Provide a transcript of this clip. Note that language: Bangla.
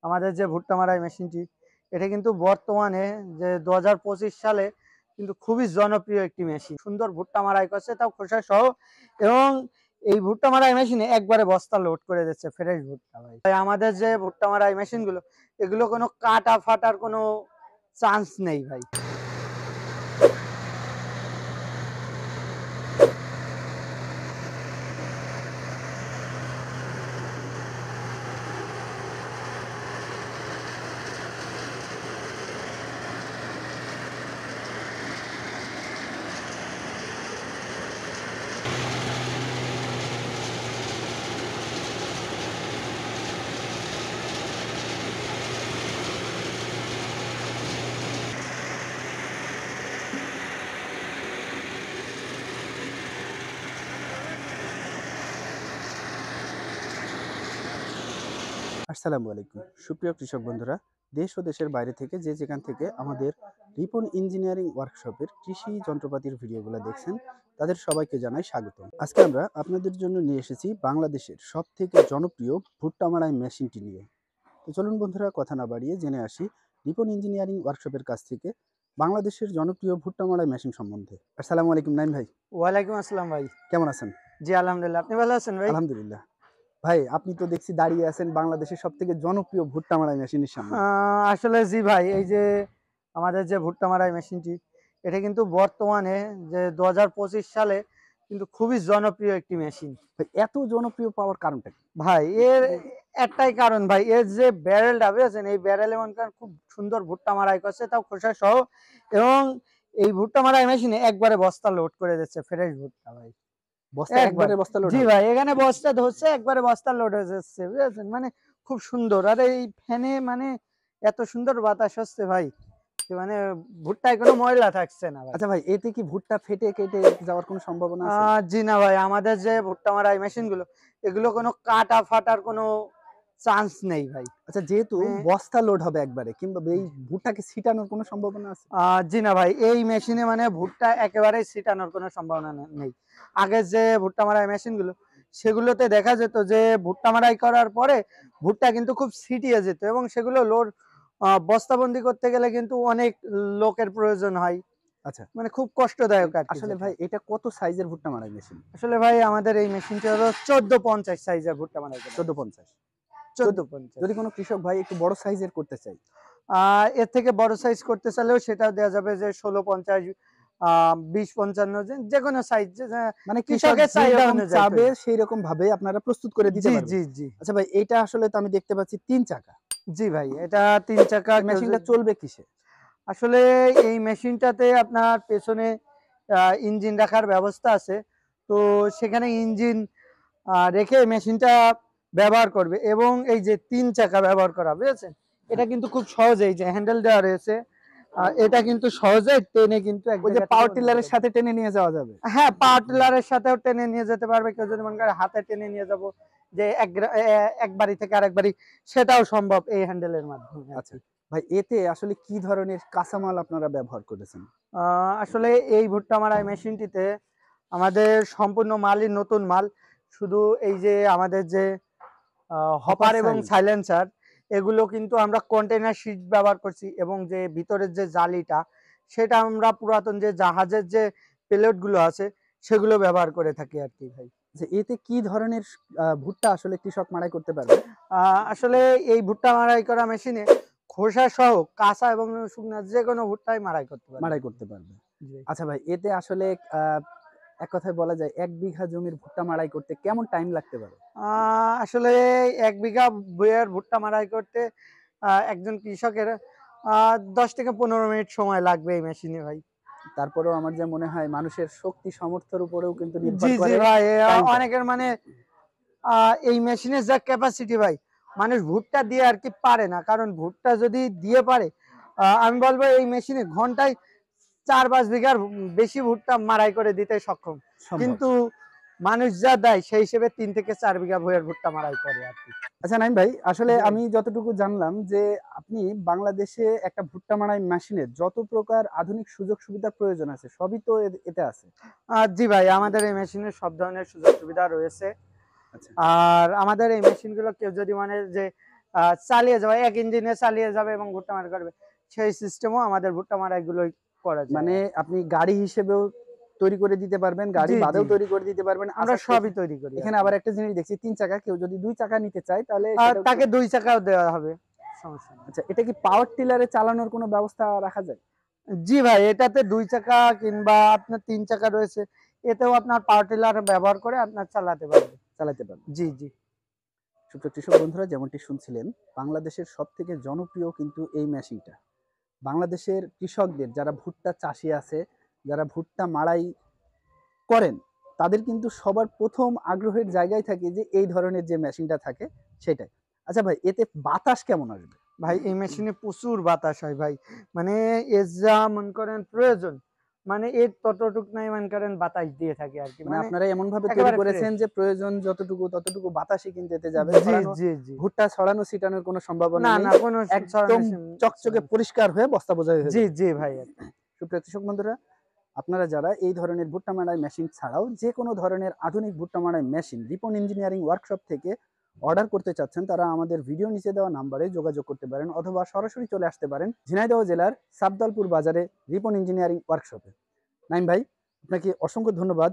আমাদের যে ভুট্টা মারাই মেশিনটি, এটা কিন্তু বর্তমানে যে 2025 সালে কিন্তু খুবই জনপ্রিয় একটি মেশিন। সুন্দর ভুট্টা মারাই করছে, তাও খোসা সহ। এবং এই ভুট্টা মারাই মেশিনে একবারে বস্তা লোড করে দিচ্ছে ফ্রেশ ভুট্টা। ভাই ভাই আমাদের যে ভুট্টা মারাই মেশিনগুলো, এগুলো কোনো কাটা ফাটার কোনো চান্স নেই ভাই। আসসালামু আলাইকুম সুপ্রিয় কৃষক বন্ধুরা, দেশ ও দেশের বাইরে থেকে যে যেখান থেকে আমাদের রিপন ইঞ্জিনিয়ারিং ওয়ার্কশপের কৃষি যন্ত্রপাতির ভিডিওগুলো দেখছেন, তাদের সবাইকে জানাই স্বাগতম। আজকে আমরা আপনাদের জন্য নিয়ে এসেছি বাংলাদেশের সবথেকে জনপ্রিয় ভুট্টা মারাই মেশিনটি নিয়ে। তো চলুন বন্ধুরা, কথা না বাড়িয়ে জেনে আসি রিপন ইঞ্জিনিয়ারিং ওয়ার্কশপের কাছ থেকে বাংলাদেশের জনপ্রিয় ভুট্টা মারাই মেশিন সম্বন্ধে। আসসালামু আলাইকুম নাইম ভাই। ওয়ালাইকুম আসসালাম ভাই। কেমন আছেন? জি আলহামদুলিল্লাহ, আপনি ভালো আছেন ভাই? আলহামদুলিল্লাহ। ভাই, আপনি তো দেখছি দাঁড়িয়ে আছেন বাংলাদেশের সবথেকে জনপ্রিয় ভুট্টা মারাই মেশিনের সামনে। আসলে জি ভাই, এই যে আমাদের যে ভুট্টা মারাই মেশিনটি, এটা কিন্তু বর্তমানে যে 2025 সালে কিন্তু খুবই জনপ্রিয় একটি মেশিন। ভাই, এত জনপ্রিয় পাওয়ার কারণটা কি? ভাই এর একটাই কারণ ভাই, এর যে ব্যারেলটা বুঝেছেন, এই ব্যারেলে মনে করেন খুব সুন্দর ভুট্টা মারাই করছে, তাও খোসা সহ। এবং এই ভুট্টা মারাই মেশিনে একবারে বস্তা লোড করে দিচ্ছে ফ্রেশ ভুট্টা ভাই। বস্তা একবার একবারে বস্তা লোড জি হবে? ভাই, এখানে বস্তা ধরছে, একবারে বস্তা লোড হয়ে যাচ্ছে বুঝেছেন, মানে খুব সুন্দর। আর এই ফ্যানে মানে এত সুন্দর বাতাস হচ্ছে ভাই, যে মানে ভুট্টায় কোনো ময়লা থাকছে না ভাই। আচ্ছা ভাই, এতে কি ভুট্টা ফেটে কেটে যাওয়ার কোনো সম্ভাবনা আছে? জি না ভাই, আমাদের যে ভুট্টা মারাই মেশিন গুলো, এগুলো কোনো কাটা ফাটার কোনো চান্স নেই ভাই। আচ্ছা, যেহেতু মানে বস্তা লোড হবে একবারে, কিংবা এই ভুট্টাকে ছিটানোর কোনো সম্ভাবনা আছে? জি না ভাই, এই মেশিনে মানে ভুট্টা একেবারেই ছিটানোর কোনো সম্ভাবনা নেই। আগের যে ভুট্টা মারাই মেশিন গুলো, সেগুলোতে দেখা যেত যে ভুট্টা মারাই করার পরে ভুট্টা কিন্তু খুব ছিটিয়ে যেত, এবং সেগুলো লোড বস্তাবন্দি করতে গেলে কিন্তু অনেক লোকের প্রয়োজন হয়। আচ্ছা, মানে খুব কষ্টদায়ক আর কি আসলে যেটা। ভাই এটা কত সাইজের ভুট্টা মারাই মেশিন? আসলে ভাই আমাদের এই মেশিনটা হলো 1450 সাইজের ভুট্টা মারাই করা। 1450। 1450। যদি কোনো কৃষক ভাই একটু বড় সাইজের করতে চাই? এর থেকে বড় সাইজ করতে চাইলেও সেটাও দেওয়া যাবে, যে 1650, 2055, যে কোনো সাইজ, মানে কৃষক কৃষকের চাহিদা যেরকম অনুযায়ী চাবে তৈরি। সেই রকম ভাবে আপনারা প্রস্তুত করে দিতে জি পারবেন? জি জি আচ্ছা ভাই, এটা আসলে তো আমি দেখতে পাচ্ছি 3 চাকা। জি ভাই, এটা 3 চাকা। এই মেশিনটা চলবে কিসে? আসলে এই মেশিনটাতে আপনার পেছনে ইঞ্জিন রাখার ব্যবস্থা আছে। তো সেখানে ইঞ্জিন রেখে মেশিনটা ব্যবহার করবে, এবং এই যে 3 চাকা ব্যবহার করা, বুঝেছেন? এটা কিন্তু খুব সহজেই, যে হ্যান্ডেল দেওয়া রয়েছে, এটা কিন্তু সহজেই টেনে কিন্তু এক ওই যে জায়গা থেকে পাওয়ার অন্য টিলারের জায়গায়। সাথে টেনে নিয়ে যাওয়া যাবে? হ্যাঁ, পাওয়ার টিলারের সাথেও টেনে নিয়ে যেতে পারবে। কেউ যদি মনে করে হাতে টেনে নিয়ে যাব, যে এক বাড়ি থেকে আরেক বাড়ি, সেটাও সম্ভব এই হ্যান্ডেলের মাধ্যমে আচ্ছা আরকি। ভাই, এতে আসলে কি ধরনের কাঁচামাল আপনারা ব্যবহার করেছেন? আসলে এই ভুট্টা মারাই মেশিনটিতে আমাদের সম্পূর্ণ মালই নতুন মাল। শুধু এই যে আমাদের যে হপার হপার এবং সাইজ? সাইলেন্সার, এগুলো কিন্তু আমরা কন্টেইনার শীট ব্যবহার করছি, এবং যে ভিতরের যে জালিটা, সেটা আমরা পুরাতন যে জাহাজের যে প্লেট গুলো আছে, সেগুলো ব্যবহার করে থাকি আর কি ভাই। যে এতে কি ধরনের ভুট্টা আসলে কৃষক মাড়াই করতে পারবে? আসলে এই ভুট্টা মাড়াই করা মেশিনে খোসা সহ কাঁচা এবং শুকনা যে কোনো ভুট্টাই মাড়াই করতে পারবে। মাড়াই করতে পারবে। জি। আচ্ছা ভাই, এতে আসলে এক কথায় বলা যায় ১ বিঘা জমির ভুট্টা মাড়াই করতে কেমন টাইম লাগতে পারে? আসলে ১ বিঘা বইয়ের ভুট্টা মাড়াই করতে একজন কৃষকের ১০ থেকে ১৫ মিনিট সময় লাগবে এই মেশিনে ভাই। তারপরেও আমার যা মনে হয় মানুষের শক্তি সামর্থ্যের উপরেও কিন্তু নির্ভর জি, জি করে ভাই। টাইমটা। অনেকের মানে এই মেশিনের যা ক্যাপাসিটি ভাই, মানুষ ভুট্টা দিয়ে আর কি পারে না। কারণ ভুট্টা যদি দিয়ে পারে, আমি বলবো এই মেশিনে ঘন্টায় ৪-৫ বিঘার বেশি ভুট্টা মাড়াই করে দিতে সক্ষম। সম্ভব। কিন্তু মানুষ যা দেয় সেই হিসেবে ৩ থেকে ৪ বিঘা ভুঁইয়ের ভুট্টা মাড়াই করে আরকি। আচ্ছা নাইম ভাই, আসলে জি ভাই। আমি যতটুকু জানলাম যে আপনি বাংলাদেশে একটা ভুট্টা মাড়াই মেশিনের যত প্রকার আধুনিক সুযোগ সুবিধার প্রয়োজন আছে সবই তো এতে আছে। জি ভাই, আমাদের এই মেশিনে সব ধরনের সুযোগ সুবিধা রয়েছে। আচ্ছা। আর আমাদের এই মেশিনগুলো কেউ যদি মানে যে চালিয়ে যাবে, এক ইঞ্জিনে চালিয়ে যাবে এবং ভুট্টা মারা করবে, সেই সিস্টেমও আমাদের ভুট্টা মারা এগুলোই করা যায়। মানে আপনি গাড়ি হিসেবেও তৈরি করে দিতে পারবেন, গাড়ি জি, বাদেও জি। তৈরি করে দিতে পারবেন। আমরা আচ্ছা, সবই তৈরি করি এখানে আর কি। আবার একটা জিনিস দেখছি ৩ চাকা, কেউ যদি ২ চাকা নিতে চায় তাহলে আর সেটাও তাকে 2 চাকাও দেওয়া হবে, সমস্যা নেই। আচ্ছা, এটা কি পাওয়ার টিলারে চালানোর কোনো ব্যবস্থা রাখা যায়? জি ভাই, এটাতে 2 চাকা কিংবা আপনার 3 চাকা রয়েছে। এতেও আপনার পাওয়ার টিলার ব্যবহার করে আপনার চালাতে পারবে। চালাতে পারবেন। জি, জি। সুপ্রিয় কৃষক বন্ধুরা, যেমনটি শুনছিলেন, বাংলাদেশের সবথেকে জনপ্রিয় কিন্তু এই মেশিনটা। বাংলাদেশের কৃষকদের যারা ভুট্টা চাষী আছে, যারা ভুট্টা মাড়াই করেন, তাদের কিন্তু সবার প্রথম আগ্রহের জায়গায় থাকে যে এই ধরনের যে মেশিনটা থাকে সেটাই। আচ্ছা ভাই, এতে বাতাস কেমন আসবে? ভাই এই মেশিনে প্রচুর বাতাস হয় ভাই। মানে এর যা মনে করেন প্রয়োজন, মানে এর ততটুক নাই মনে করেন বাতাস দিয়ে থাকে আরকি। মানে মানে আপনারা এমনভাবে তৈরি একেবারে করেছেন ফ্রেশ। যে প্রয়োজন যতটুকু ততটুকু বাতাসই কিন্তু এতে যাবে। জি, ছড়ানো জি, জি। ভুট্টা ছড়ানো ছিটানোর কোনো সম্ভাবনা না, নেই। না কোনো একদম চকচকে পরিষ্কার হয়ে বস্তা বোঝাই হয়ে জি, যাবে। জি ভাই। সুপ্রিয় কৃষক বন্ধুরা, আপনারা যারা এই ধরনের ভুট্টা মাড়াই মেশিন ছাড়াও যে কোনো ধরনের আধুনিক ভুট্টা মাড়াই মেশিন রিপন ইঞ্জিনিয়ারিং ওয়ার্কশপ থেকে অর্ডার করতে চাচ্ছেন, তারা আমাদের ভিডিও নিচে দেওয়া নাম্বারে যোগাযোগ করতে পারেন অথবা সরাসরি চলে আসতে পারেন ঝিনাইদহ জেলার সাবদলপুর বাজারে রিপন ইঞ্জিনিয়ারিং ওয়ার্কশপে। নাইম ভাই, আপনাকে অসংখ্য ধন্যবাদ